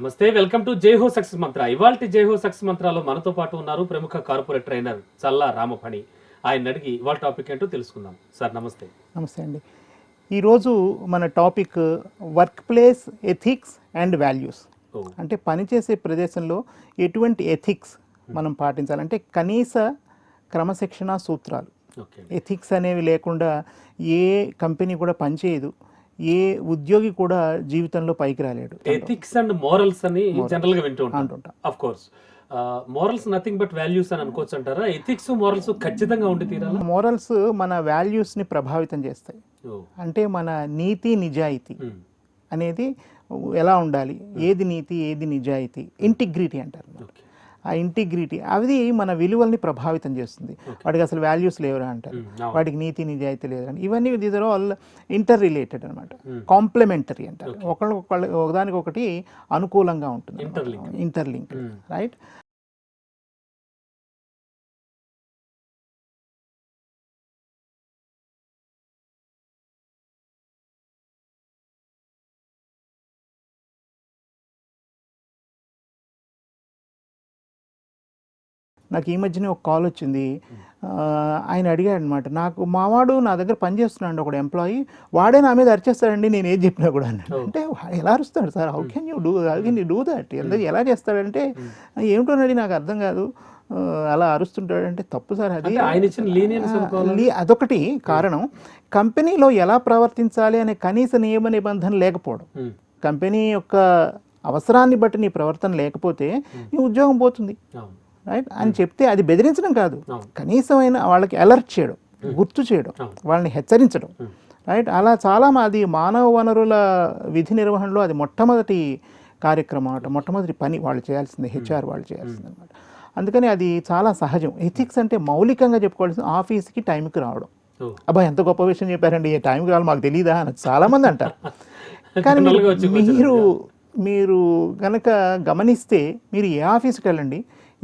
నమస్తే, welcome to జై హో సక్సెస్ మంత్ర. ఇవాల్టి జై హో సక్సెస్ మంత్రాలో మనతో పాటు ఉన్నారు ప్రముఖ కార్పొరేట్ ట్రైనర్ చల్లా రామఫణి. ఆయన అడిగి ఇవాళ టాపిక్ ఏంటో తెలుసుకుందాం. సార్ నమస్తే. నమస్తే అండి. ఈరోజు మన topic work place ethics and values. అంటే పనిచేసే ప్రదేశంలో ఎటువంటి ఎథిక్స్ మనం పాటించాలంటే కనీస క్రమశిక్షణ సూత్రాలు. ఎథిక్స్ అనేవి లేకుండా ఏ కంపెనీ కూడా పనిచేయదు, ఏ ఉద్యోగి కూడా జీవితంలో పైకి రాలేడు. ఎథిక్స్ అండ్ మోరల్స్ అని జనరల్ గా వింటూ ఉంటాం. Of course morals nothing but values అని అనుకోవచ్చు అంటారా? ఎథిక్స్ మోరల్స్ ఖచ్చితంగా ఉండి తీరాలా? మోరల్స్ మన వాల్యూస్ ని ప్రభావితం చేస్తాయి. అంటే మన నీతి నిజాయితీ అనేది ఎలా ఉండాలి, ఏది నీతి ఏది నిజాయితీ, ఇంటిగ్రిటీ అంటారు. ఆ ఇంటిగ్రిటీ అది మన విలువల్ని ప్రభావితం చేస్తుంది. వాడికి అసలు వాల్యూస్ లేవురా అంటారు, వాడికి నీతి నిజాయితీ లేదు అని. ఇవన్నీ these are all interrelated అనమాట, కాంప్లిమెంటరీ అంటారు. ఒకదానికి ఒకటి అనుకూలంగా ఉంటుంది, ఇంటర్లింక్, రైట్? నాకు ఈ మధ్యనే ఒక కాల్ వచ్చింది. ఆయన అడిగాడు అనమాట, నాకు మావాడు నా దగ్గర పనిచేస్తున్నాడు ఒక ఎంప్లాయీ, వాడే నా మీద అరిచేస్తాడండి నేను ఏం చెప్పినా కూడా అన్నాడు. అంటే ఎలా అరుస్తాడు sir, how can you do that, ఎలా చేస్తాడంటే ఏమిటోనండి నాకు అర్థం కాదు, అలా అరుస్తుంటాడంటే తప్పు సార్. అది అదొకటి కారణం. కంపెనీలో ఎలా ప్రవర్తించాలి అనే కనీస నియమ నిబంధన లేకపోవడం. కంపెనీ యొక్క అవసరాన్ని బట్టి నీ ప్రవర్తన లేకపోతే నీ ఉద్యోగం పోతుంది, రైట్ అని చెప్తే అది బెదిరించడం కాదు, కనీసమైన వాళ్ళకి అలర్ట్ చేయడం, గుర్తు చేయడం, వాళ్ళని హెచ్చరించడం, రైట్? అలా చాలా అది మానవ వనరుల విధి నిర్వహణలో అది మొట్టమొదటి కార్యక్రమం అన్నమాట, మొట్టమొదటి పని వాళ్ళు చేయాల్సింది, హెచ్ఆర్ వాళ్ళు చేయాల్సింది అనమాట. అందుకని అది చాలా సహజం. ఎథిక్స్ అంటే మౌలికంగా చెప్పుకోవాల్సింది ఆఫీస్కి టైంకి రావడం. అబ్బా ఎంత గొప్ప విషయం చెప్పారండి, ఏ టైంకి రావాలి మాకు తెలియదా అని చాలామంది అంటారు. కానీ మీరు కనుక గమనిస్తే మీరు ఏ ఆఫీస్కి వెళ్ళండి,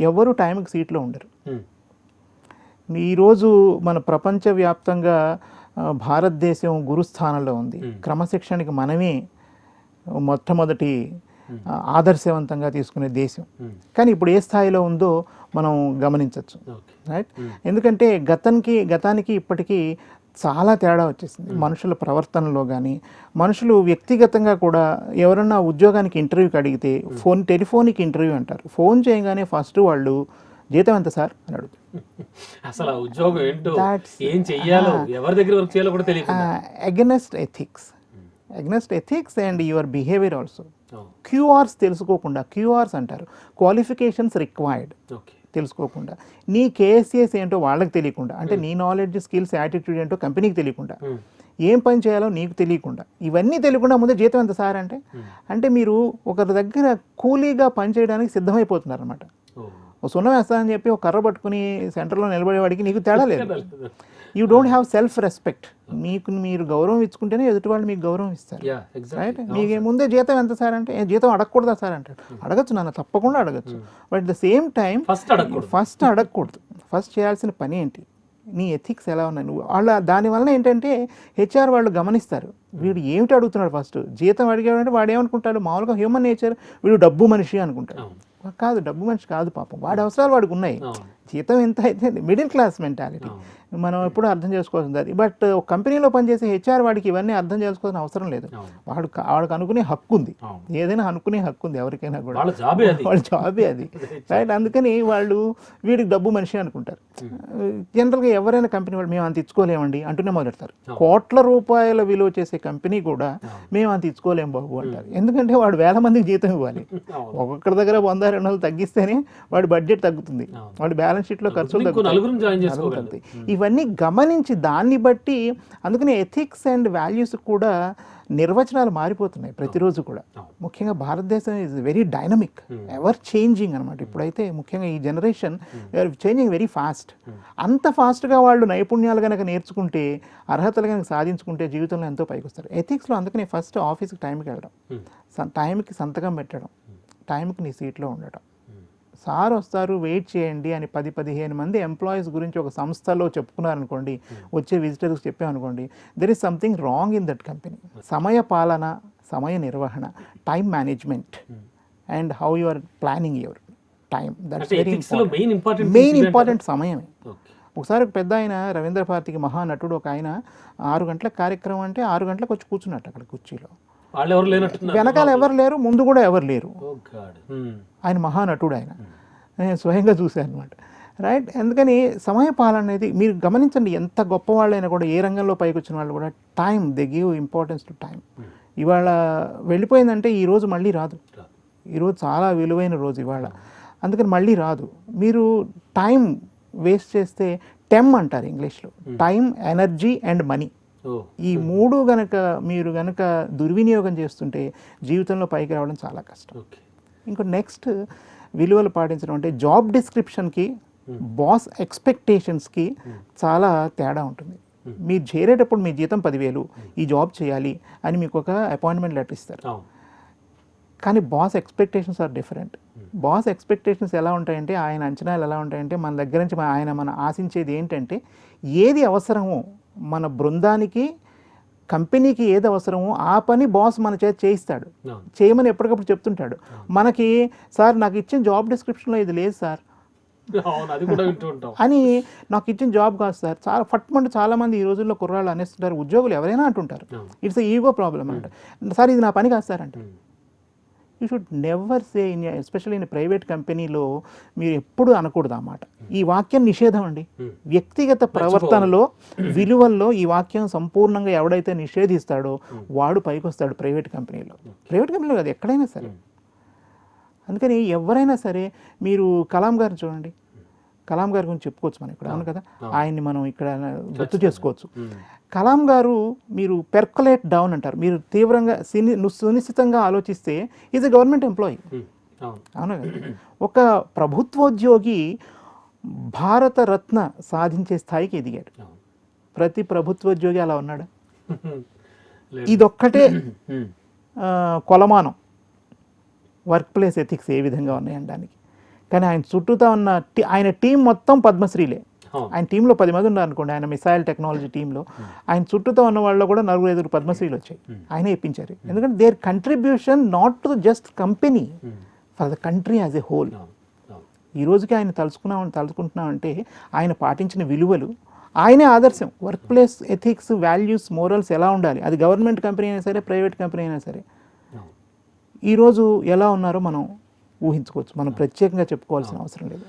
ఎవరు టైంకి సీట్లో ఉండరు. ఈరోజు మన ప్రపంచవ్యాప్తంగా భారతదేశం గురుస్థానంలో ఉంది. క్రమశిక్షణకి మనమే మొట్టమొదటి ఆదర్శవంతంగా తీసుకునే దేశం. కానీ ఇప్పుడు ఏ స్థాయిలో ఉందో మనం గమనించవచ్చు, రైట్? ఎందుకంటే గతానికి ఇప్పటికీ చాలా తేడా వచ్చేసింది మనుషుల ప్రవర్తనలో. కానీ మనుషులు వ్యక్తిగతంగా కూడా ఎవరన్నా ఉద్యోగానికి ఇంటర్వ్యూకి అడిగితే టెలిఫోనిక్ ఇంటర్వ్యూ అంటారు. ఫోన్ చేయగానే ఫస్ట్ వాళ్ళు జీతం ఎంత సార్ అని అడుగుతారు. అసలు ఉద్యోగం ఏంటో, ఏం చెయ్యాలో, ఎవరి దగ్గర వర్క్ చేయాలో కూడా తెలియదు. Against ethics and your behaviour also. QRs తెలుసుకోకుండా, క్యూఆర్స్ అంటారు క్వాలిఫికేషన్స్ రిక్వైర్డ్, తెలుసుకోకుండా, నీ కేఎస్ఏస్ ఏంటో వాళ్ళకి తెలియకుండా, అంటే నీ నాలెడ్జ్, స్కిల్స్, యాటిట్యూడ్ ఏంటో కంపెనీకి తెలియకుండా, ఏం పని చేయాలో నీకు తెలియకుండా, ఇవన్నీ తెలియకుండా ముందే జీతం ఎంత సార్ అంటే మీరు ఒకరి దగ్గర కూలీగా పని చేయడానికి సిద్ధమైపోతున్నారు అనమాట. ఓ సున్నం వేస్తానని చెప్పి ఒక కర్ర పట్టుకుని సెంటర్లో నిలబడేవాడికి నీకు తేడా లేదు. You don't have self respect. మీరు గౌరవం ఇచ్చుకుంటేనే ఎదుటి వాళ్ళు మీకు గౌరవం ఇస్తారు, రైట్? మీకు ముందే జీతం ఎంత సార్ అంటే జీతం అడగకూడదా సార్ అంటాడు. అడగచ్చు నాన్న, తప్పకుండా అడగచ్చు. But at the same time first అడగకూడదు. ఫస్ట్ చేయాల్సిన పని ఏంటి, నీ ఎథిక్స్ ఎలా ఉన్నాయి నువ్వు. దానివల్ల ఏంటంటే హెచ్ఆర్ వాళ్ళు గమనిస్తారు, వీడు ఏమిటి అడుగుతున్నాడు. ఫస్ట్ జీతం అడిగాడంటే వాడు ఏమనుకుంటాడు, మామూలుగా హ్యూమన్ నేచర్ వీడు డబ్బు మనిషి అనుకుంటాడు. కాదు, డబ్బు మనిషి కాదు పాపం, వాడి అవసరాలు వాడికి ఉన్నాయి. జీతం ఎంత అయితే మిడిల్ క్లాస్ మెంటాలిటీ మనం ఎప్పుడూ అర్థం చేసుకోవాల్సింది అది. బట్ ఒక కంపెనీలో పనిచేసే హెచ్ఆర్ వాడికి ఇవన్నీ అర్థం చేసుకోవాల్సిన అవసరం లేదు. వాడికి అనుకునే హక్కు ఉంది, ఏదైనా అనుకునే హక్కు ఉంది ఎవరికైనా కూడా, వాళ్ళ జాబే అది, రైట్? అందుకని వాళ్ళు వీడికి డబ్బు మనిషి అనుకుంటారు. జనరల్గా ఎవరైనా కంపెనీ వాళ్ళు మేము అంత ఇచ్చుకోలేమండి అంటూనే మొదలెడతారు. కోట్ల రూపాయల విలువ చేసే కంపెనీ కూడా మేము అంత ఇచ్చుకోలేము బాబు అంటారు. ఎందుకంటే వాడు వేల మందికి జీతం ఇవ్వాలి. ఒక్కొక్కరి దగ్గర 100-200 తగ్గిస్తేనే వాడి బడ్జెట్ తగ్గుతుంది, వాడి బ్యాలెన్స్ షీట్లో ఖర్చులు తగ్గుతాయి. ఇవన్నీ గమనించి దాన్ని బట్టి, అందుకని ఎథిక్స్ అండ్ వాల్యూస్ కూడా నిర్వచనాలు మారిపోతున్నాయి ప్రతిరోజు కూడా. ముఖ్యంగా భారతదేశం is very dynamic, ever changing అనమాట. ఇప్పుడైతే ముఖ్యంగా ఈ జనరేషన్ చేంజింగ్ వెరీ ఫాస్ట్. అంత ఫాస్ట్గా వాళ్ళు నైపుణ్యాలు కనుక నేర్చుకుంటే, అర్హతలు కనుక సాధించుకుంటే జీవితంలో ఎంతో పైకి వస్తారు. ఎథిక్స్లో అందుకని ఫస్ట్ ఆఫీస్కి టైంకి వెళ్ళడం, టైంకి సంతకం పెట్టడం, టైంకి నీ సీట్లో ఉండటం. సార్ వస్తారు వెయిట్ చేయండి అని 10-15 మంది ఎంప్లాయీస్ గురించి ఒక సంస్థలో చెప్పుకున్నారనుకోండి, వచ్చే విజిటర్స్ చెప్పామనుకోండి, there is something wrong in that company. సమయ పాలన, సమయ నిర్వహణ, time management and how you are planning your time. That's అంటే వెరీ ethics లో మెయిన్ ఇంపార్టెంట్ సమయమే. ఓకే. ఒకసారి ఒక పెద్ద ఆయన రవీంద్ర భారతికి మహానటుడు ఒక ఆయన 6 గంటల కార్యక్రమం అంటే 6 గంటలకు వచ్చి కూర్చున్నట్టు అక్కడ కుర్చీలో. వాళ్ళు ఎవరు లేనట్టున్నారు. వెనకాల ఎవరు లేరు, ముందు కూడా ఎవరు లేరు. Oh God. ఆయన మహానటుడు ఆయన, నేను స్వయంగా చూశాను అనమాట. రైట్. ఎందుకని సమయ పాలన అనేది మీరు గమనించండి, ఎంత గొప్పవాళ్ళైనా కూడా, ఏ రంగంలో పైకి వచ్చిన వాళ్ళు కూడా time, they give importance to time. ఇవాళ వెళ్ళిపోయిందంటే ఈరోజు మళ్ళీ రాదు. ఈరోజు చాలా విలువైన రోజు ఇవాళ, అందుకని మళ్ళీ రాదు. మీరు టైం వేస్ట్ చేస్తే టెమ్ అంటారు ఇంగ్లీష్లో, టైం, ఎనర్జీ అండ్ మనీ. ఈ మూడు మీరు గనక దుర్వినియోగం చేస్తుంటే జీవితంలో పైకి రావడం చాలా కష్టం. ఇంకో నెక్స్ట్ విలువలు పాటించడం అంటే జాబ్ డిస్క్రిప్షన్కి బాస్ ఎక్స్పెక్టేషన్స్కి చాలా తేడా ఉంటుంది. మీరు చేరేటప్పుడు మీ జీతం 10,000, ఈ జాబ్ చేయాలి అని మీకు ఒక అపాయింట్మెంట్ లెటర్ ఇస్తారు. కానీ boss expectations are different. Boss expectations ఎలా ఉంటాయంటే, ఆయన అంచనాలు ఎలా ఉంటాయంటే, మన దగ్గర నుంచి మనం ఆశించేది ఏంటంటే, ఏది అవసరమో మన బృందానికి, కంపెనీకి ఏది అవసరమో ఆ పని బాస్ మన చేతి చేయిస్తాడు, చేయమని ఎప్పటికప్పుడు చెప్తుంటాడు. మనకి సార్ నాకు ఇచ్చిన జాబ్ డిస్క్రిప్షన్లో ఇది లేదు సార్ అని, నాకు ఇచ్చిన జాబ్ కాదు సార్. చాలా ఫట్మంటే చాలామంది ఈ రోజుల్లో కుర్రాళ్ళు అనేస్తుంటారు, ఉద్యోగులు ఎవరైనా అంటుంటారు, ఇట్స్ ఈగో ప్రాబ్లమ్ అంట. సార్ ఇది నా పని కాదు సార్ అంటే. You should never say especially in private కంపెనీలో మీరు ఎప్పుడు అనకూడదు ఆ మాట. ఈ వాక్యం నిషేధం అండి. వ్యక్తిగత ప్రవర్తనలో, విలువల్లో ఈ వాక్యం సంపూర్ణంగా ఎవడైతే నిషేధిస్తాడో వాడు పైకి వస్తాడు ప్రైవేట్ కంపెనీలో. ప్రైవేట్ కంపెనీలో కాదు, ఎక్కడైనా సరే. అందుకని ఎవరైనా సరే, మీరు కలాం గారిని చూడండి, కలాం గారి గురించి చెప్పుకోవచ్చు మనం ఇక్కడ, అవును కదా, ఆయన్ని మనం ఇక్కడ గుర్తు చేసుకోవచ్చు. కలాం గారు, మీరు పెర్కులేట్ డౌన్ అంటారు, మీరు తీవ్రంగా సునిశ్చితంగా ఆలోచిస్తే ఈజ్ ఎ గవర్నమెంట్ ఎంప్లాయీ, అవును కదా. ఒక ప్రభుత్వోద్యోగి భారత రత్న సాధించే స్థాయికి ఎదిగాడు. ప్రతి ప్రభుత్వోద్యోగి అలా ఉన్నాడా? ఇదొక్కటే కొలమానం వర్క్ ప్లేస్ ఎథిక్స్ ఏ విధంగా ఉన్నాయనడానికి. కానీ ఆయన చుట్టూతా ఉన్న ఆయన టీం మొత్తం పద్మశ్రీలే. ఆయన టీంలో 10 మంది ఉన్నారు అనుకోండి, ఆయన మిసైల్ టెక్నాలజీ టీంలో ఆయన చుట్టూతో ఉన్న వాళ్ళు కూడా 4-5 పద్మశ్రీలు వచ్చాయి. ఆయనే ఇప్పించారు. ఎందుకంటే their contribution not to just company, for the country as a whole. ఈ రోజుకి ఆయన తలుచుకుంటున్నామంటే ఆయన పాటించిన విలువలు, ఆయనే ఆదర్శం. Workplace ethics, values, morals ఎలా ఉండాలి, అది గవర్నమెంట్ కంపెనీ అయినా సరే, ప్రైవేట్ కంపెనీ అయినా సరే, ఈరోజు ఎలా ఉన్నారో మనం ఊహించుకోవచ్చు. మనం ప్రత్యేకంగా చెప్పుకోవాల్సిన అవసరం లేదు.